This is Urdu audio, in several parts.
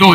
2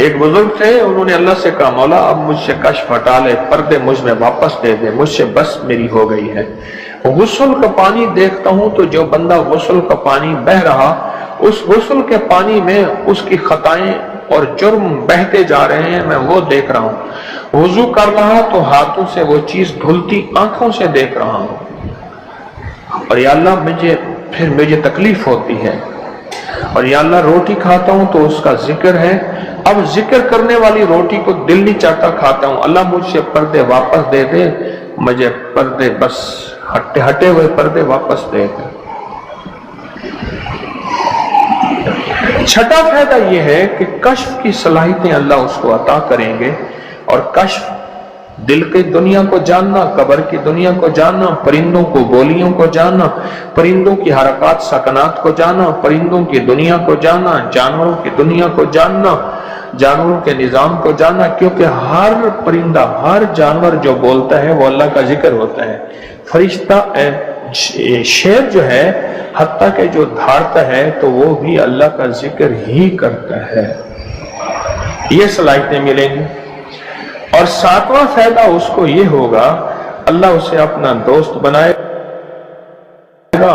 ایک بزرگ تھے، انہوں نے اللہ سے کہا مولا اب مجھ سے کشف ہٹا لے، پردے مجھ میں واپس دے دے، مجھ سے بس میری ہو گئی ہے۔ غسل کا پانی دیکھتا ہوں تو جو بندہ غسل کا پانی بہ رہا، اس غسل کے پانی میں اس کی خطائیں اور جرم بہتے جا رہے ہیں، میں وہ دیکھ رہا ہوں۔ وضو کر رہا تو ہاتھوں سے وہ چیز دھلتی آنکھوں سے دیکھ رہا ہوں، اور یا اللہ مجھے تکلیف ہوتی ہے، اور یا اللہ روٹی کھاتا ہوں تو اس کا ذکر ہے، اب ذکر کرنے والی روٹی کو دل نہیں چاہتا کھاتا ہوں، اللہ مجھ سے پردے واپس دے دے، مجھے پردے بس ہٹے ہوئے پردے واپس دے دے۔ چھٹا فائدہ یہ ہے کہ کشف کی صلاحیتیں اللہ اس کو عطا کریں گے، اور کشف دل کی دنیا کو جاننا، قبر کی دنیا کو جاننا، پرندوں کو بولیوں کو جاننا، پرندوں کی حرکات سکنات کو جاننا، پرندوں کی دنیا کو جاننا، جانوروں کی دنیا کو جاننا، جانوروں کے نظام کو جاننا، کیونکہ ہر پرندہ ہر جانور جو بولتا ہے وہ اللہ کا ذکر ہوتا ہے۔ فرشتہ شیر جو ہے حتیٰ کہ جو دھاڑتا ہے تو وہ بھی اللہ کا ذکر ہی کرتا ہے، یہ صلاحیتیں ملیں گی۔ اور ساتواں فائدہ اس کو یہ ہوگا، اللہ اسے اپنا دوست بنائے گا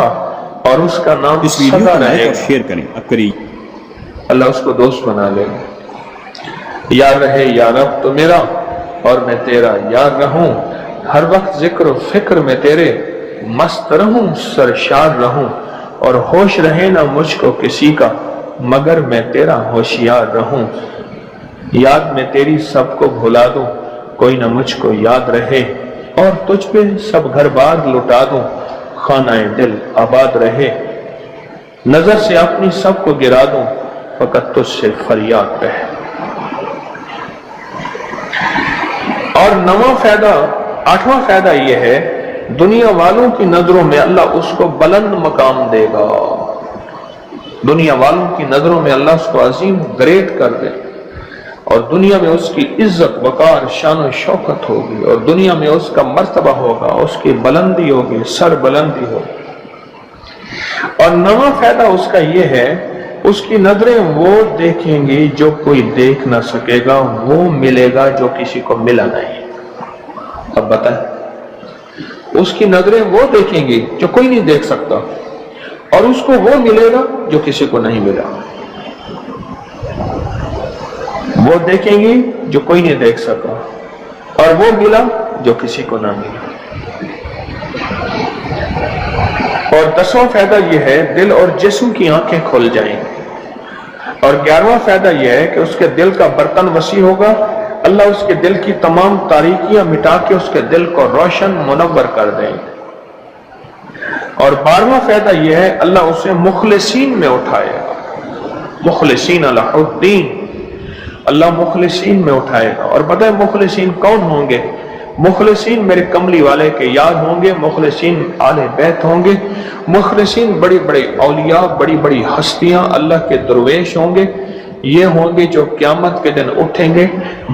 اور اس کا نام اس ویڈیو سدا کو لائک رہے اور گا، شیئر کریں۔ اب کریے اللہ اس کو دوست بنا لے گا۔ یار رہے یا رب تو میرا اور میں تیرا یار رہوں، ہر وقت ذکر و فکر میں تیرے مست رہوں، سرشار رہوں، اور ہوش رہے نہ مجھ کو کسی کا مگر میں تیرا ہوشیار رہوں۔ یاد میں تیری سب کو بھلا دوں، کوئی نہ مجھ کو یاد رہے، اور تجھ پہ سب گھر بار لٹا دوں، خانہ دل آباد رہے۔ نظر سے اپنی سب کو گرا دوں، فقط تجھ سے فریاد رہے۔ اور آٹھواں فائدہ یہ ہے، دنیا والوں کی نظروں میں اللہ اس کو بلند مقام دے گا، دنیا والوں کی نظروں میں اللہ اس کو عظیم گریٹ کر دے، اور دنیا میں اس کی عزت وقار شان و شوکت ہوگی، اور دنیا میں اس کا مرتبہ ہوگا، اس کی بلندی ہوگی، سر بلندی ہوگی۔ اور نواں فائدہ اس کا یہ ہے، اس کی نظریں وہ دیکھیں گی جو کوئی دیکھ نہ سکے گا، وہ ملے گا جو کسی کو ملا نہیں۔ اب بتائیں، اس کی نظریں وہ دیکھیں گی جو کوئی نہیں دیکھ سکتا، اور اس کو وہ ملے گا جو کسی کو نہیں ملا۔ وہ دیکھیں گی جو کوئی نہیں دیکھ سکا، اور وہ ملا جو کسی کو نہ ملا۔ اور 10واں فائدہ یہ ہے، دل اور جسم کی آنکھیں کھل جائیں گی۔ اور 11واں فائدہ یہ ہے کہ اس کے دل کا برتن وسیع ہوگا، اللہ اس کے دل کی تمام تاریکیاں مٹا کے اس کے دل کو روشن منور کر دیں گے۔ اور 12واں فائدہ یہ ہے، اللہ اسے مخلصین میں اٹھائے گا، مخلصین اللہ الدین، اللہ مخلصین میں اٹھائے گا۔ اور پتہ ہے مخلصین کون ہوں گے؟ مخلصین میرے کملی والے کے یار ہوں گے، مخلصین آل بیت ہوں گے، مخلصین بڑی بڑی اولیاء، بڑی بڑی ہستیاں، اللہ کے درویش ہوں گے، یہ ہوں گے جو قیامت کے دن اٹھیں گے۔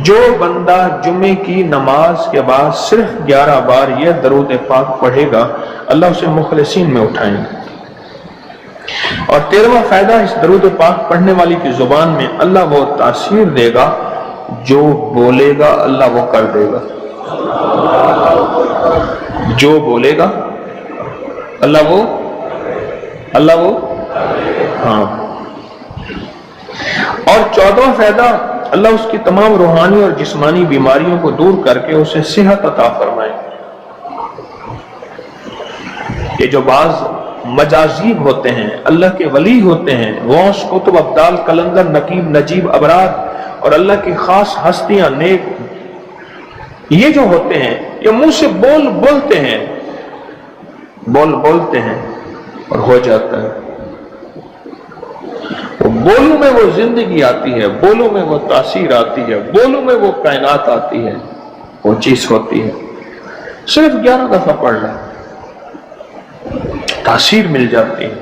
جو بندہ جمعے کی نماز کے بعد صرف 11 بار یہ درود پاک پڑھے گا، اللہ اسے مخلصین میں اٹھائیں گے۔ اور 13واں فائدہ، اس درود پاک پڑھنے والی کی زبان میں اللہ وہ تاثیر دے گا، جو بولے گا اللہ وہ کر دے گا، جو بولے گا اللہ وہ ہاں۔ اور 14واں فائدہ، اللہ اس کی تمام روحانی اور جسمانی بیماریوں کو دور کر کے اسے صحت عطا فرمائے۔ یہ جو بعض مجازیب ہوتے ہیں، اللہ کے ولی ہوتے ہیں، غوث، قطب، ابدال، قلندر، نقیب، نجیب، ابرار، اور اللہ کی خاص ہستیاں، نیک، یہ جو ہوتے ہیں یہ منہ سے بولتے ہیں اور ہو جاتا ہے۔ بولوں میں وہ زندگی آتی ہے، بولوں میں وہ تاثیر آتی ہے، بولوں میں وہ کائنات آتی ہے، وہ چیز ہوتی ہے۔ صرف 11 دفعہ پڑھ لیں، تاثیر مل جاتی ہے۔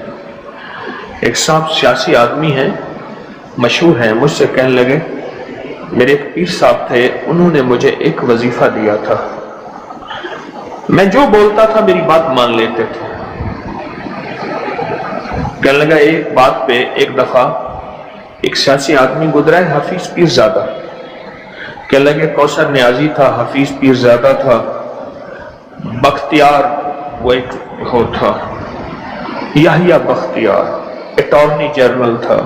ایک صاحب سیاسی آدمی ہیں، مشہور ہیں، مجھ سے کہنے لگے، میرے ایک پیر صاحب تھے، انہوں نے مجھے ایک وظیفہ دیا تھا، میں جو بولتا تھا میری بات مان لیتے تھے۔ کہنے لگا ایک بات پہ ایک دفعہ ایک سیاسی آدمی گزرا ہے حفیظ پیرزادہ، کہنے لگے کوثر نیازی تھا، حفیظ پیرزادہ تھا، بختیار وہ ایک ہو تھا، یحییٰ بختیار اٹارنی جنرل تھا،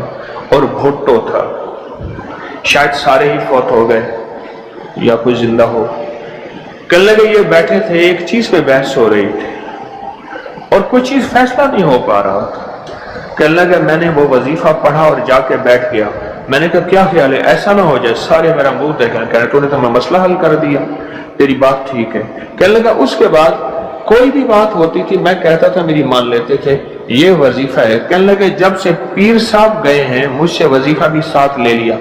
اور بھٹو تھا، شاید سارے ہی فوت ہو گئے یا کوئی زندہ ہو۔ کہنے لگے یہ بیٹھے تھے، ایک چیز پہ بحث ہو رہی تھی اور کوئی چیز فیصلہ نہیں ہو پا رہا تھا۔ کہنے لگا میں نے وہ وظیفہ پڑھا اور جا کے بیٹھ گیا، میں نے کہا کیا خیال ہے، ایسا نہ ہو جائے سارے میرا منہ دیکھیں، کہہ رہے تو نے تو میں مسئلہ حل کر دیا، تیری بات ٹھیک ہے۔ کہنے لگا اس کے بعد کوئی بھی بات ہوتی تھی میں کہتا تھا میری مان لیتے تھے، یہ وظیفہ ہے۔ کہنے لگے جب سے پیر صاحب گئے ہیں مجھ سے وظیفہ بھی ساتھ لے لیا،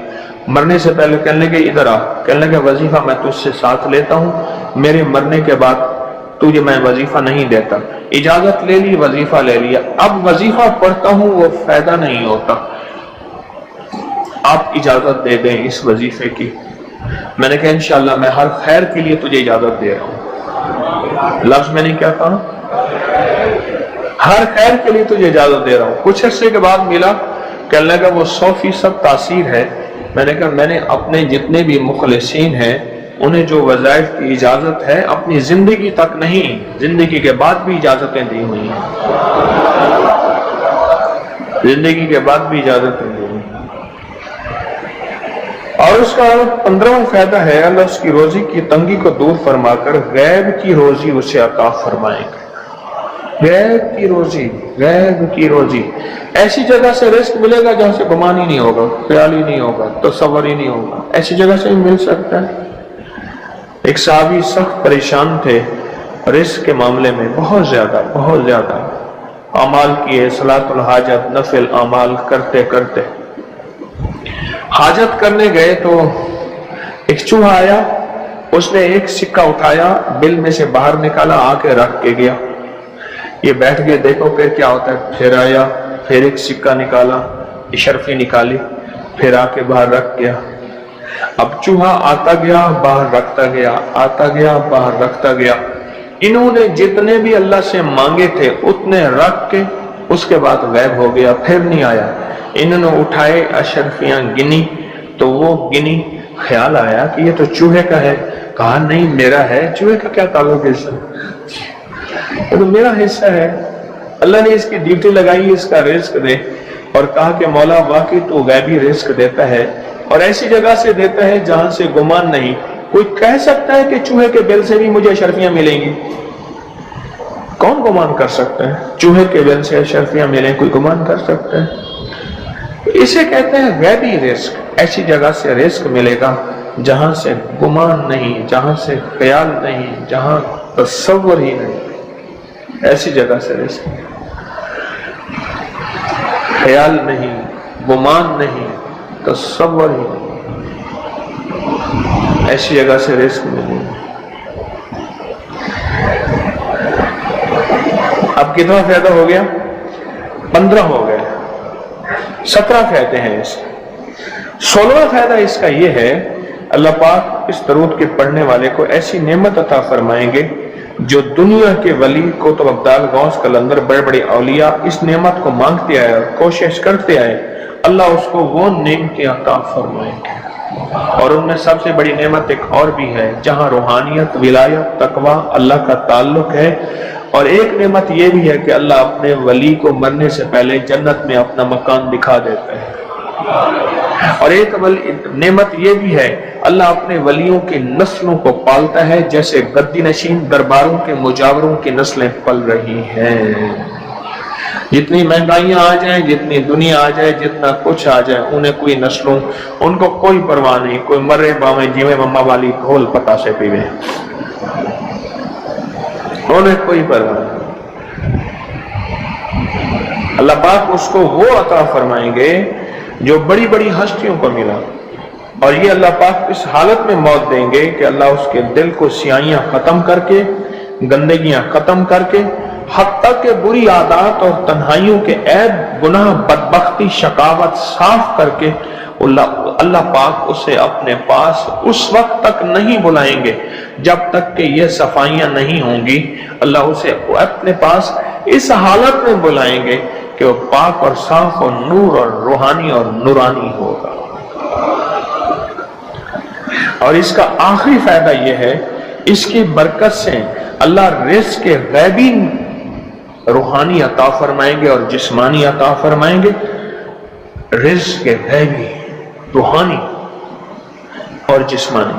مرنے سے پہلے کہنے لگے ادھر آ، کہنے لگے وظیفہ میں تجھ سے ساتھ لیتا ہوں، میرے مرنے کے بعد تجھے میں وظیفہ نہیں دیتا، اجازت لے لی، وظیفہ لے لیا، اب وظیفہ پڑھتا ہوں وہ فائدہ نہیں ہوتا، آپ اجازت دے دیں اس وظیفے کی۔ میں نے کہا انشاءاللہ میں ہر خیر کے لیے تجھے اجازت دے رہا ہوں، لفظ میں نے کیا کہا، ہر خیر کے لیے تجھے اجازت دے رہا ہوں۔ کچھ عرصے کے بعد ملا، کہنے لگا وہ 100% تاثیر ہے۔ میں نے کہا میں نے اپنے جتنے بھی مخلصین ہیں انہیں جو وظائف کی اجازت ہے اپنی زندگی تک نہیں، زندگی کے بعد بھی اجازتیں دی ہوئی ہیں، زندگی کے بعد بھی اجازتیں دی ہوئی ہیں۔ اور اس کا 15واں فائدہ ہے اللہ اس کی روزی کی تنگی کو دور فرما کر غیب کی روزی اسے عطا فرمائیں گے۔ غیب کی روزی، غیب کی روزی، ایسی جگہ سے رزق ملے گا جہاں سے گمان ہی نہیں ہوگا، خیال ہی نہیں ہوگا، تصور ہی نہیں ہوگا، ایسی جگہ سے ہی مل سکتا ہے۔ ایک صحابی سخت پریشان تھے رزق کے معاملے میں، بہت زیادہ اعمال کیے، صلاۃ الحاجت نفل اعمال کرتے کرتے حاجت کرنے گئے تو ایک چوہا آیا، اس نے ایک سکہ اٹھایا، بل میں سے باہر نکالا، آ کے رکھ کے گیا، یہ بیٹھ گئے دیکھو پھر کیا ہوتا ہے، پھر آیا، پھر ایک سکہ نکالا، اشرفی نکالی، پھر آ کے باہر رکھ گیا۔ اب چوہا آتا گیا باہر رکھتا گیا، آتا گیا باہر رکھتا گیا، انہوں نے جتنے بھی اللہ سے مانگے تھے اتنے رکھ کے اس کے بعد غائب ہو گیا، پھر نہیں آیا۔ انہوں نے اٹھائے اشرفیاں گنی تو وہ گنی، خیال آیا کہ یہ تو چوہے کا ہے، کہا نہیں میرا ہے، چوہے کا کیا تعلق ہے اس سے، یہ تو میرا حصہ ہے۔ اللہ نے اس کی ڈیوٹی لگائی اس کا رزق دے، اور کہا کہ مولا واقعی تو غیبی رزق دیتا ہے اور ایسی جگہ سے دیتا ہے جہاں سے گمان نہیں۔ کوئی کہہ سکتا ہے کہ چوہے کے بل سے بھی مجھے اشرفیاں ملیں گی؟ کون گمان کر سکتا ہے چوہے کے بل سے اشرفیاں ملیں؟ کوئی گمان کر سکتا ہے؟ اسے کہتے ہیں غیبی رزق، ایسی جگہ سے رزق ملے گا جہاں سے گمان نہیں، جہاں سے خیال نہیں، جہاں تصور ہی نہیں، ایسی جگہ سے رزق، خیال نہیں، گمان نہیں، تصور ہی نہیں، ایسی جگہ سے رزق ملے گا۔ اب کتنا فائدہ ہو گیا؟ 15 ہو گئے، 17 فائدے ہیں اس کے۔ 16واں فائدہ اس کا یہ ہے اللہ پاک اس درود کے پڑھنے والے کو ایسی نعمت عطا فرمائیں گے جو دنیا کے ولی قطب ابدال غوث قلندر بڑے بڑے اولیاء اس نعمت کو مانگتے آئے اور کوشش کرتے آئے، اللہ اس کو وہ نعمتیں عطا فرمائیں گے۔ اور ان میں سب سے بڑی نعمت ایک اور بھی ہے جہاں روحانیت، ولایت، تقوی، اللہ کا تعلق ہے، اور ایک نعمت یہ بھی ہے کہ اللہ اپنے ولی کو مرنے سے پہلے جنت میں اپنا مکان دکھا دیتا ہے، اور ایک نعمت یہ بھی ہے اللہ اپنے ولیوں کی نسلوں کو پالتا ہے جیسے گدی نشین درباروں کے مجاوروں کی نسلیں پل رہی ہیں۔ جتنی مہنگائیاں آ جائیں، جتنی دنیا آ جائے، جتنا کچھ آ جائے، انہیں کوئی نسلوں، ان کو کوئی پرواہ نہیں، کوئی مرے باویں جیویں مما والی ڈھول پتا سے پیوے، انہیں کوئی پرواہ نہیں۔ اللہ پاک اس کو وہ عطا فرمائیں گے جو بڑی بڑی ہستیوں کو ملا، اور یہ اللہ پاک اس حالت میں موت دیں گے کہ اللہ اس کے دل کو سیاہیاں ختم کر کے، گندگیاں ختم کر کے، حتیٰ کہ بری عادات اور تنہائیوں کے عیب، گناہ، بدبختی، شقاوت صاف کر کے اللہ پاک اسے اپنے پاس اس وقت تک نہیں بلائیں گے جب تک کہ یہ صفائیاں نہیں ہوں گی۔ اللہ اسے اپنے پاس اس حالت میں بلائیں گے کہ وہ پاک اور صاف اور نور اور روحانی اور نورانی ہوگا. اور اس کا آخری فائدہ یہ ہے، اس کی برکت سے اللہ رزق کے غیبی روحانی عطا فرمائیں گے اور جسمانی عطا فرمائیں گے. رزق کے غیبی روحانی اور جسمانی،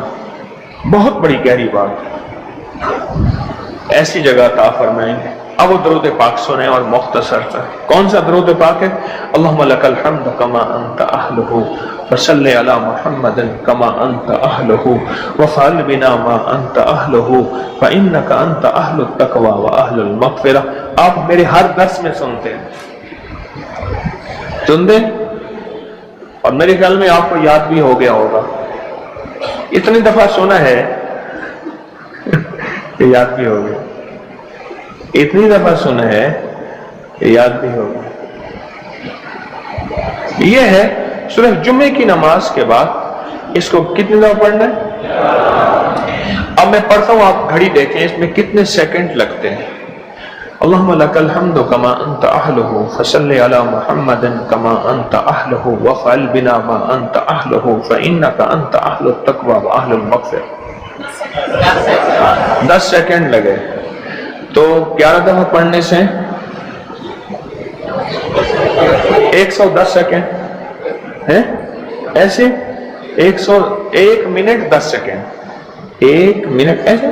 بہت بڑی گہری بات ہے. ایسی جگہ عطا فرمائیں گے. اب وہ درود پاک سنیں اور مختصر تھا. کون سا درود پاک ہے؟ اللہم لک الحمد کما انت اہلہ فصلی علی محمد کما انت اہلہ وفعل بنا ما انت اہلہ فانک انت اہل التقوی واہل المغفرہ. آپ میرے ہر درس میں سنتے ہیں اور میرے خیال میں آپ کو یاد بھی ہو گیا ہوگا. اتنی دفعہ سنا ہے کہ یاد بھی ہو گیا. اتنی دفعہ سنا ہے کہ یاد بھی ہو گیا. یہ ہے صرف جمعے کی نماز کے بعد اس کو کتنی دفعہ پڑھنا ہے؟ اب میں پڑھتا ہوں، آپ گھڑی دیکھیں اس میں کتنے سیکنڈ لگتے ہیں. اللہم لک الحمد کما انت اہلہ فصلی علی محمد کما انت اہلہ وفعل بنا ما انت اہلہ فانک انت اہل التقوی واہل المغفرہ. 10 سیکنڈ لگے تو 11 دفعہ پڑھنے سے 110 سیکنڈ ہے. ایسے 101 منٹ 10 سیکنڈ 1 منٹ ایسے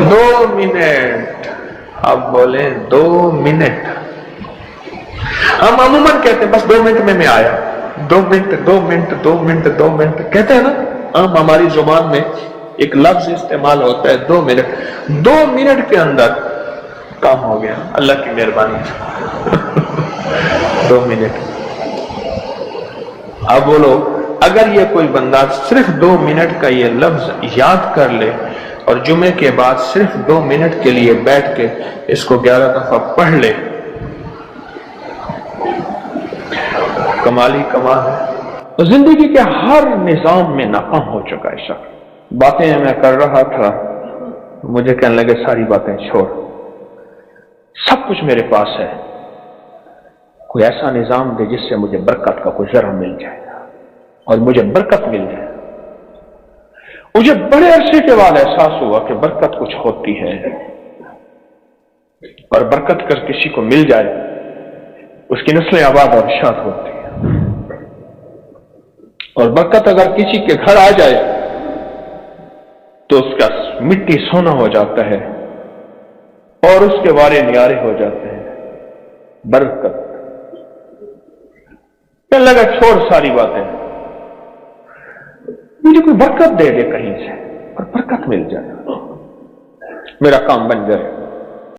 2 منٹ. اب بولیں 2 منٹ. ہم عموماً کہتے ہیں بس 2 منٹ میں آیا. 2 منٹ 2 منٹ 2 منٹ 2 منٹ کہتے ہیں نا. ہم ہماری زبان میں ایک لفظ استعمال ہوتا ہے 2 منٹ. 2 منٹ کے اندر کام ہو گیا اللہ کی مہربانی سے. 2 منٹ. اب بولو اگر یہ کوئی بندہ صرف 2 منٹ کا یہ لفظ یاد کر لے اور جمعے کے بعد صرف 2 منٹ کے لیے بیٹھ کے اس کو 11 دفعہ پڑھ لے، کمال ہی کمال ہے. زندگی کے ہر نظام میں ناکام ہو چکا ہے شخص. باتیں میں کر رہا تھا، مجھے کہنے لگے ساری باتیں چھوڑ، سب کچھ میرے پاس ہے، کوئی ایسا نظام دے جس سے مجھے برکت کا کوئی ذرہ مل جائے اور مجھے برکت مل جائے. مجھے بڑے عرصے کے بعد احساس ہوا کہ برکت کچھ ہوتی ہے اور برکت کر کسی کو مل جائے اس کی نسلیں آباد اور شاد ہوتی ہیں. اور برکت اگر کسی کے گھر آ جائے تو اس کا مٹی سونا ہو جاتا ہے اور اس کے وارے نیارے ہو جاتے ہیں. برکت کہنے لگا چھوڑ ساری باتیں، مجھے کوئی برکت دے دے کہیں سے اور برکت مل جائے، میرا کام بن جائے.